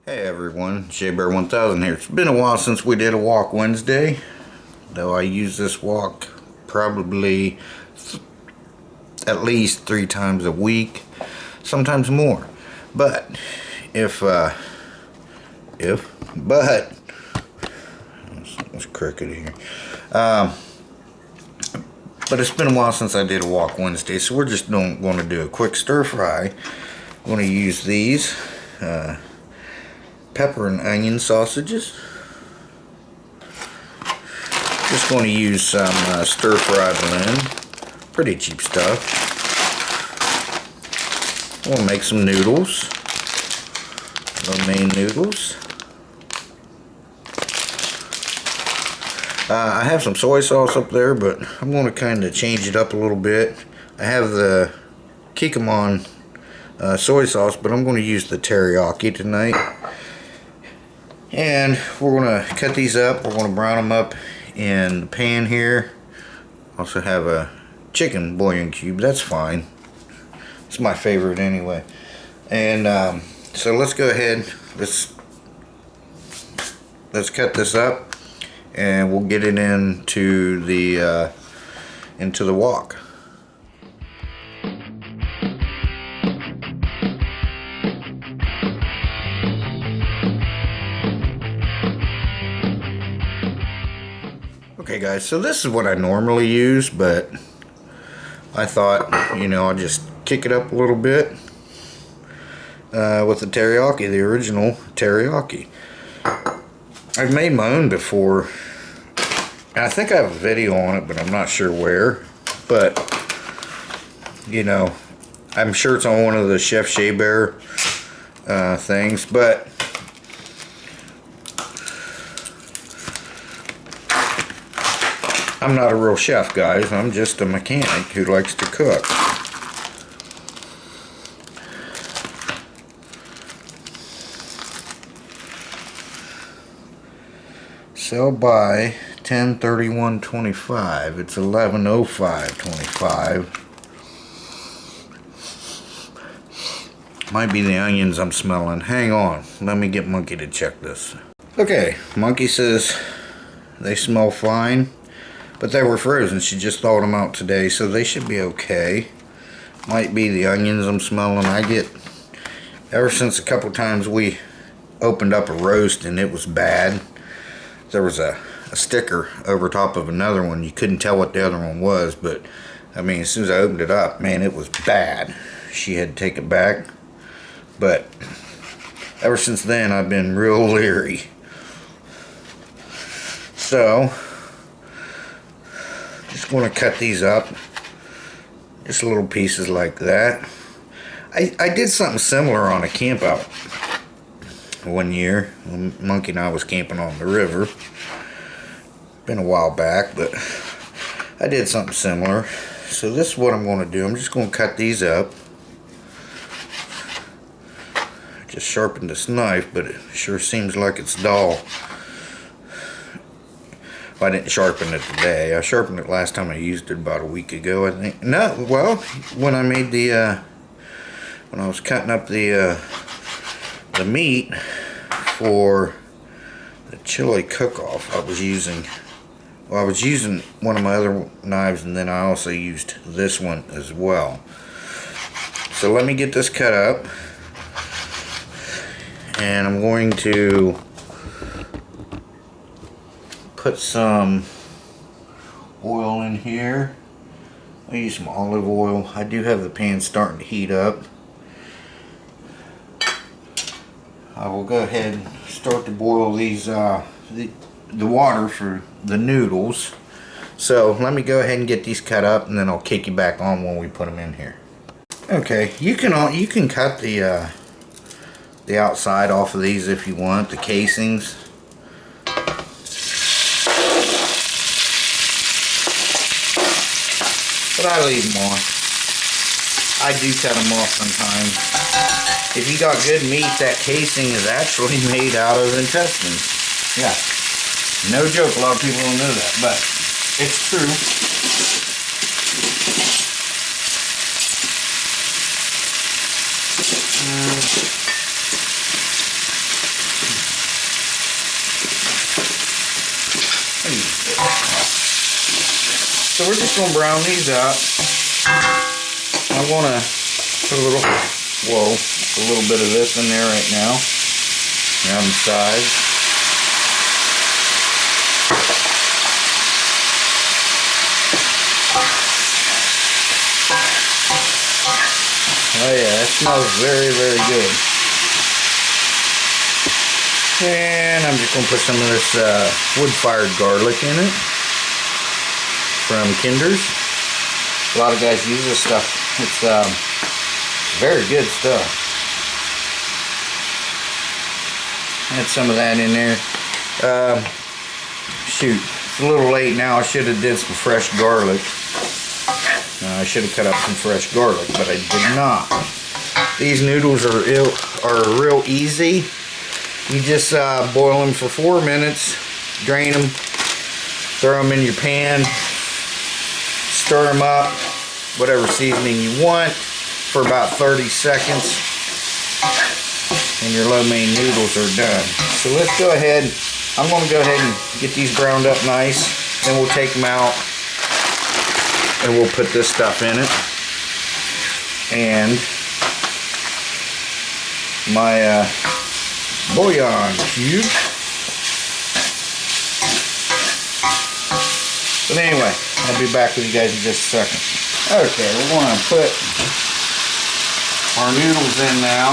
Hey everyone, ShabeBear1000 here. It's been a while since we did a walk Wednesday, though I use this walk probably at least 3 times a week, sometimes more. But it's crooked here. But it's been a while since I did a walk Wednesday, so we're just going to do a quick stir fry. I'm going to use these pepper and onion sausages. Just going to use some stir fry blend, pretty cheap stuff. We'll make some noodles, lo mein noodles. I have some soy sauce up there, but I'm going to kind of change it up a little bit. I have the Kikkoman soy sauce, but I'm going to use the teriyaki tonight. And we're going to cut these up. We're going to brown them up in the pan here. Also have a chicken bouillon cube. That's fine. It's my favorite anyway. And so let's go ahead. Let's cut this up, and we'll get it into the wok. Okay guys, so this is what I normally use, but I thought, you know, I'll just kick it up a little bit with the teriyaki, the original teriyaki. I've made my own before. I think I have a video on it, but I'm not sure where. But, you know, I'm sure it's on one of the Chef ShabeBear things, but I'm not a real chef, guys. I'm just a mechanic who likes to cook. Sell by 10/31/25. It's 11/05/25. Might be the onions I'm smelling. Hang on. Let me get Monkey to check this. Okay, Monkey says they smell fine. But they were frozen. She just thawed them out today, so they should be okay. Might be the onions I'm smelling. I get, ever since a couple times we opened up a roast and it was bad. There was a sticker over top of another one. You couldn't tell what the other one was, but I mean, as soon as I opened it up, man, it was bad. She had to take it back. But ever since then, I've been real leery. So just want to cut these up, just little pieces like that. I did something similar on a camp out one year when Monkey and I was camping on the river. Been a while back, but I did something similar. So this is what I'm going to do. I'm just going to cut these up. Just sharpened this knife, but it sure seems like it's dull. I didn't sharpen it today. I sharpened it last time I used it about a week ago, I think. No, well, when I made the, when I was cutting up the meat for the chili cook-off, I was using one of my other knives, and then I also used this one as well. So let me get this cut up, and I'm going to put some oil in here. I'll use some olive oil. I do have the pan starting to heat up. I will go ahead and start to boil these the water for the noodles. So let me go ahead and get these cut up, and then I'll kick you back on when we put them in here. Okay, you can cut the outside off of these if you want, the casings. But I leave them on. I do cut them off sometimes. If you got good meat, that casing is actually made out of intestines. Yeah. No joke, a lot of people don't know that, but it's true. So we're just gonna brown these up. I wanna put a little bit of this in there right now. Around the sides. Oh yeah, that smells very, very good. And I'm just gonna put some of this wood-fired garlic in it from Kinder's. A lot of guys use this stuff. It's very good stuff. Add some of that in there. Shoot, it's a little late now. I should have did some fresh garlic. I should have cut up some fresh garlic, but I did not. These noodles are real easy. You just boil them for 4 minutes, drain them, throw them in your pan, stir them up, whatever seasoning you want, for about 30 seconds, and your lo mein noodles are done. So let's go ahead. I'm going to go ahead and get these browned up nice. Then we'll take them out and we'll put this stuff in it. And my bouillon cube. But anyway, I'll be back with you guys in just a second. Okay, we're going to put our noodles in now.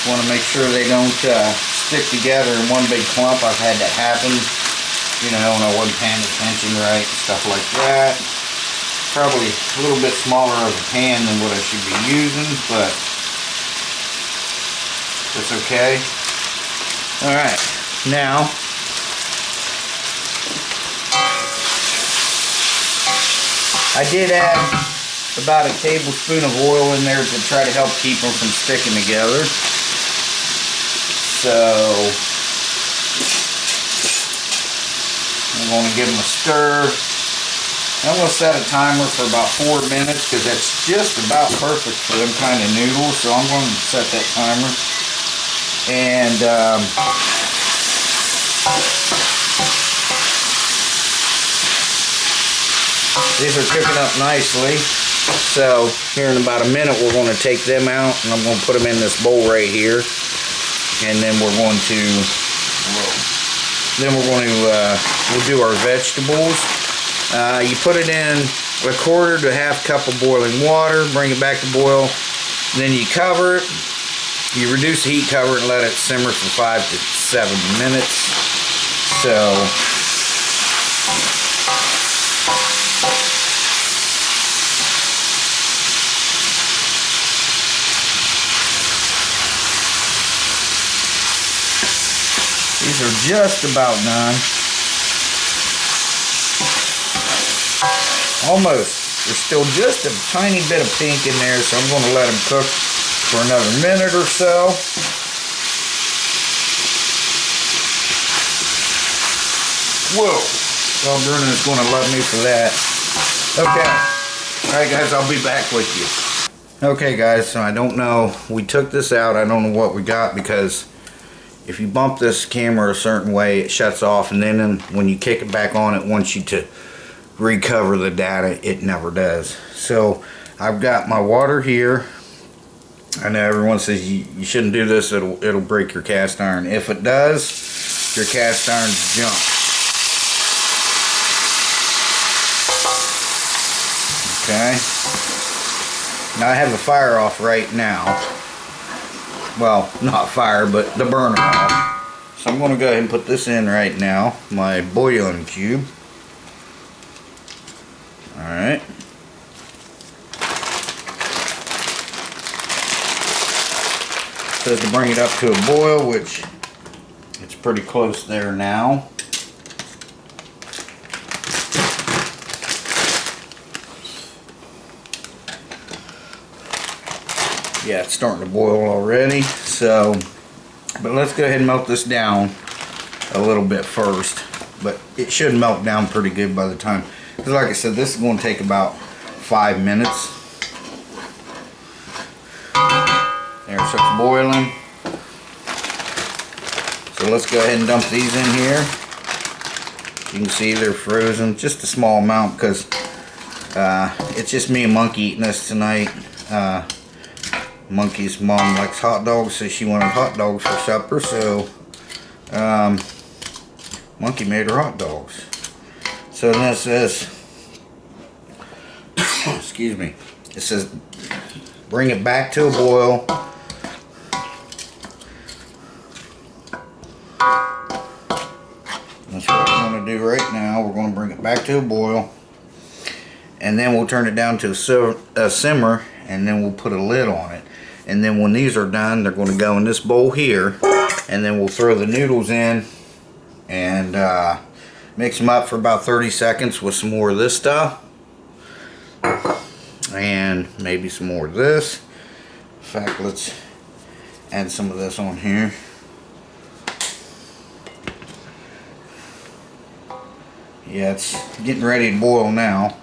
Want to make sure they don't stick together in one big clump. I've had that happen, you know, when I wasn't paying attention right, stuff like that. Probably a little bit smaller of a pan than what I should be using, but that's okay. Alright, now I did add about a tablespoon of oil in there to try to help keep them from sticking together. So I'm going to give them a stir. I'm going to set a timer for about 4 minutes because that's just about perfect for them kind of noodles. So I'm going to set that timer. And these are cooking up nicely. So here in about a minute we're going to take them out and I'm going to put them in this bowl right here. And then we're going to we'll do our vegetables. You put it in a quarter to half cup of boiling water, bring it back to boil, then you cover it. You reduce the heat, cover it, and let it simmer for 5 to 7 minutes. So these are just about done. Almost. There's still just a tiny bit of pink in there, so I'm going to let them cook for another minute or so. Whoa. Well, Bruno's going to love me for that. Okay. Alright guys, I'll be back with you. Okay guys, so I don't know. We took this out. I don't know what we got because if you bump this camera a certain way, it shuts off, and then when you kick it back on, it wants you to recover the data. It never does. So I've got my water here. I know everyone says you shouldn't do this, it'll break your cast iron. If it does, your cast iron's junk. Okay. Now I have the fire off right now. Well, not fire, but the burner off. So I'm going to go ahead and put this in right now, my bouillon cube. Alright. Says to bring it up to a boil, which it's pretty close there now. Yeah, it's starting to boil already. So, but let's go ahead and melt this down a little bit first. But it should melt down pretty good by the time. Because like I said, this is going to take about 5 minutes. There, so it's boiling. So let's go ahead and dump these in here. You can see they're frozen, just a small amount because it's just me and Monkey eating this tonight. Monkey's mom likes hot dogs, so she wanted hot dogs for supper, so Monkey made her hot dogs. So then it says, excuse me, it says bring it back to a boil. That's what we're going to do right now. We're going to bring it back to a boil, and then we'll turn it down to a simmer, and then we'll put a lid on it. And then when these are done, they're going to go in this bowl here, and then we'll throw the noodles in and mix them up for about 30 seconds with some more of this stuff, and maybe some more of this. In fact, let's add some of this on here. Yeah, it's getting ready to boil now,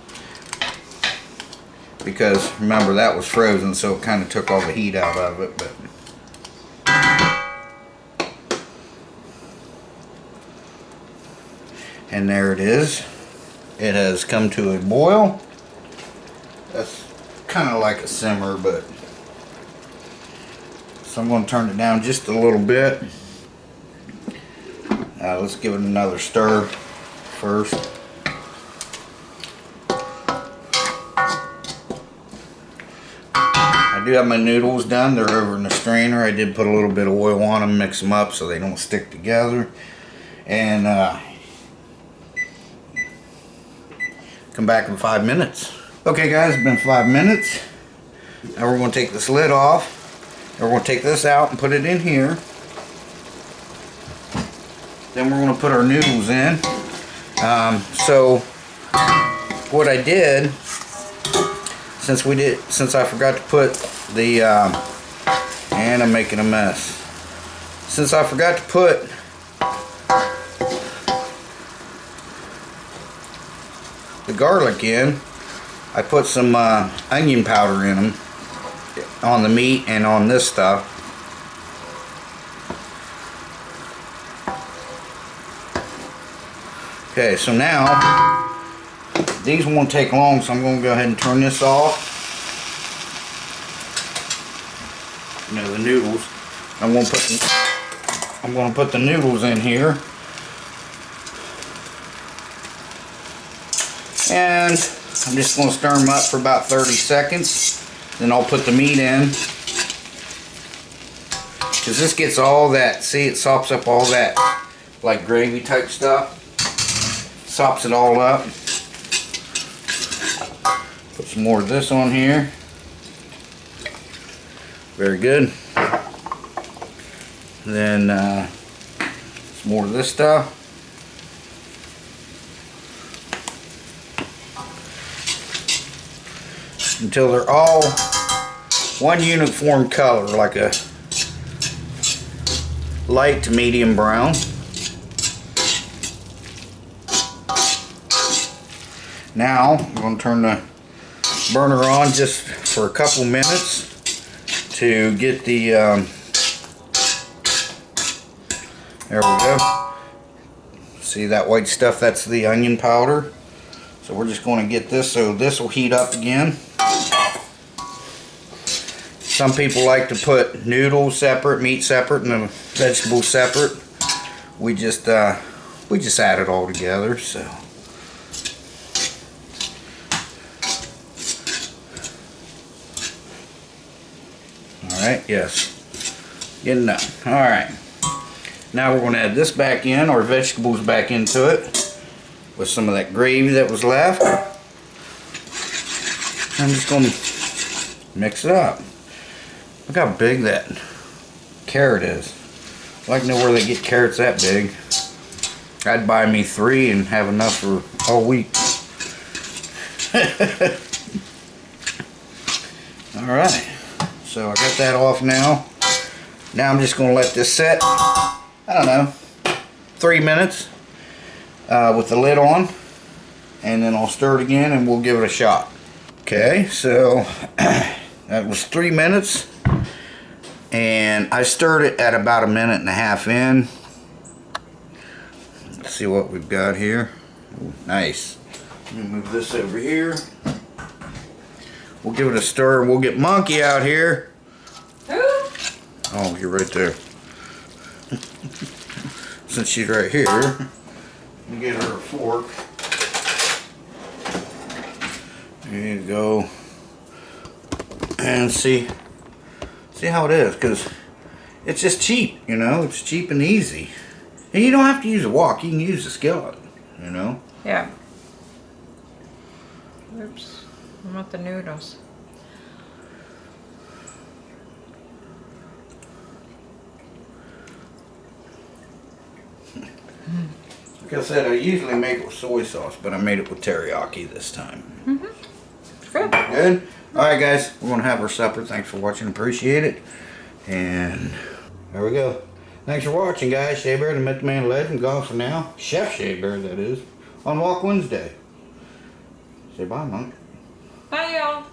because remember that was frozen, so it kind of took all the heat out of it. But and there it is. It has come to a boil. That's kind of like a simmer, but so I'm going to turn it down just a little bit. Let's give it another stir first. I do have my noodles done. They're over in the strainer. I did put a little bit of oil on them, mix them up so they don't stick together, and come back in 5 minutes. Okay guys, it's been 5 minutes. Now we're going to take this lid off, and we're going to take this out and put it in here. Then we're going to put our noodles in. So what I did, since I forgot to put the and I'm making a mess. Since I forgot to put the garlic in, I put some onion powder in them on the meat and on this stuff. Okay, so now these won't take long, so I'm going to go ahead and turn this off. You know, the noodles. I'm going to put the noodles in here, and I'm just going to stir them up for about 30 seconds. Then I'll put the meat in, because this gets all that. See, it sops up all that like gravy type stuff. Sops it all up. Put some more of this on here. Very good. Then some more of this stuff. Until they're all one uniform color, like a light to medium brown. Now I'm going to turn the burner on just for a couple minutes to get the there we go. See that white stuff? That's the onion powder. So we're just going to get this, so this will heat up again. Some people like to put noodles separate, meat separate, and the vegetables separate. We just add it all together. So. Alright, yes. Getting done. Alright. Now we're going to add this back in, our vegetables back into it, with some of that gravy that was left. I'm just going to mix it up. Look how big that carrot is. I'd like to know where they get carrots that big. I'd buy me 3 and have enough for all week. Alright. So I got that off now. Now I'm just going to let this set, I don't know, 3 minutes with the lid on. And then I'll stir it again and we'll give it a shot. Okay, so that was 3 minutes. And I stirred it at about 1.5 minutes in. Let's see what we've got here. Ooh, nice. Let me move this over here. We'll give it a stir and we'll get Monkey out here. Who? Oh, you're right there. Since she's right here, let me get her a fork. There you go. And see how it is, because it's just cheap, you know. It's cheap and easy. And you don't have to use a wok. You can use a skillet, you know. Yeah. Oops. I want the noodles. Like I said, I usually make it with soy sauce, but I made it with teriyaki this time. Good. Good? Alright guys, we're going to have our supper. Thanks for watching. Appreciate it. And there we go. Thanks for watching, guys. Shea Bear, the Myth Man Legend, gone for now. Chef Shea Bear, that is. On Walk Wednesday. Say bye, Monk. Bye, y'all.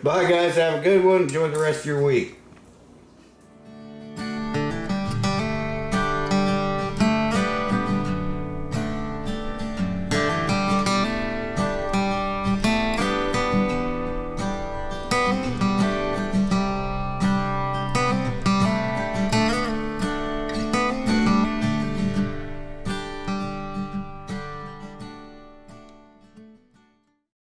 Bye, guys. Have a good one. Enjoy the rest of your week.